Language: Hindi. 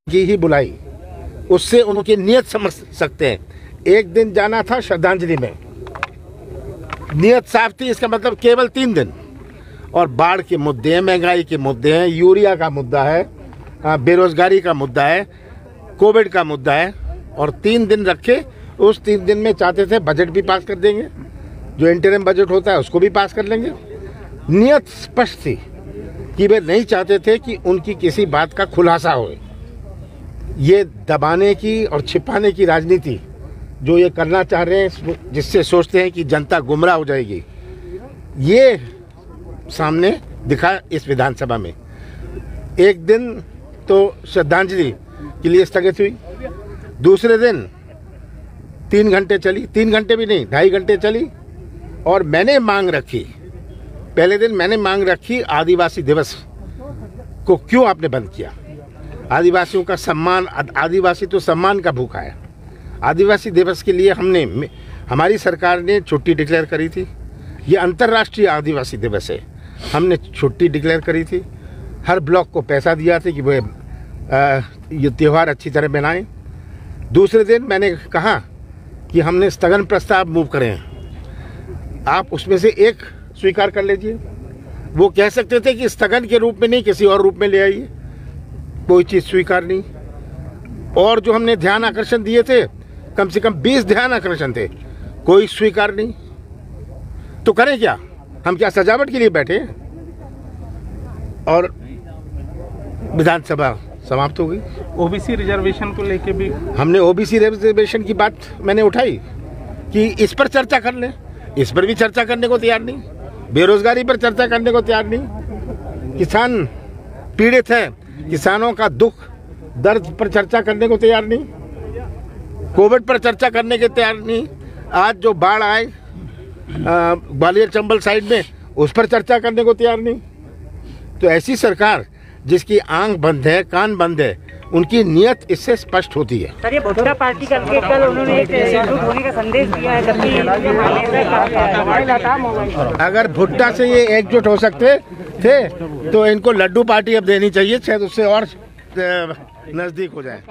की ही बुलाई, उससे उनकी नीयत समझ सकते हैं। एक दिन जाना था श्रद्धांजलि में, नीयत साफ थी, इसका मतलब केवल 3 दिन। और बाढ़ के मुद्दे हैं, महंगाई के मुद्दे हैं, यूरिया का मुद्दा है, बेरोजगारी का मुद्दा है, कोविड का मुद्दा है, और 3 दिन रखे। उस 3 दिन में चाहते थे बजट भी पास कर देंगे, जो इंटरिम बजट होता है उसको भी पास कर लेंगे। नीयत स्पष्ट थी कि वे नहीं चाहते थे कि उनकी किसी बात का खुलासा हो। ये दबाने की और छिपाने की राजनीति जो ये करना चाह रहे हैं, जिससे सोचते हैं कि जनता गुमराह हो जाएगी, ये सामने दिखा इस विधानसभा में। एक दिन तो श्रद्धांजलि के लिए स्थगित हुई, दूसरे दिन 3 घंटे चली, 3 घंटे भी नहीं, 2.5 घंटे चली। और मैंने मांग रखी, पहले दिन मैंने मांग रखी, आदिवासी दिवस को क्यों आपने बंद किया? आदिवासियों का सम्मान, आदिवासी तो सम्मान का भूखा है। आदिवासी दिवस के लिए हमारी सरकार ने छुट्टी डिक्लेयर करी थी। ये अंतर्राष्ट्रीय आदिवासी दिवस है, हमने छुट्टी डिक्लेयर करी थी। हर ब्लॉक को पैसा दिया था कि वे ये त्यौहार अच्छी तरह मनाएं। दूसरे दिन मैंने कहा कि हमने स्थगन प्रस्ताव मूव करें, आप उसमें से एक स्वीकार कर लीजिए। वो कह सकते थे कि स्थगन के रूप में नहीं, किसी और रूप में ले आइए, कोई चीज़ स्वीकार नहीं। और जो हमने ध्यान आकर्षण दिए थे, कम से कम 20 ध्यान आकर्षण थे, कोई स्वीकार नहीं। तो करें क्या? हम क्या सजावट के लिए बैठे? और विधानसभा समाप्त हो गई। ओबीसी रिजर्वेशन को लेके भी हमने ओबीसी रिजर्वेशन की बात मैंने उठाई कि इस पर चर्चा कर लें, इस पर भी चर्चा करने को तैयार नहीं। बेरोजगारी पर चर्चा करने को तैयार नहीं। किसान पीड़ित है, किसानों का दुख दर्द पर चर्चा करने को तैयार नहीं। कोविड पर चर्चा करने के तैयार नहीं। आज जो बाढ़ आए ग्वालियर चंबल साइड में, उस पर चर्चा करने को तैयार नहीं। तो ऐसी सरकार जिसकी आंख बंद है, कान बंद है, उनकी नीयत इससे स्पष्ट होती है। सर, ये भुट्टा पार्टी करके कल उन्होंने एक एकजुट होने का संदेश दिया है, जबकि अगर भुट्टा से ये एकजुट हो सकते थे तो इनको लड्डू पार्टी अब देनी चाहिए, शायद उससे और नजदीक हो जाए।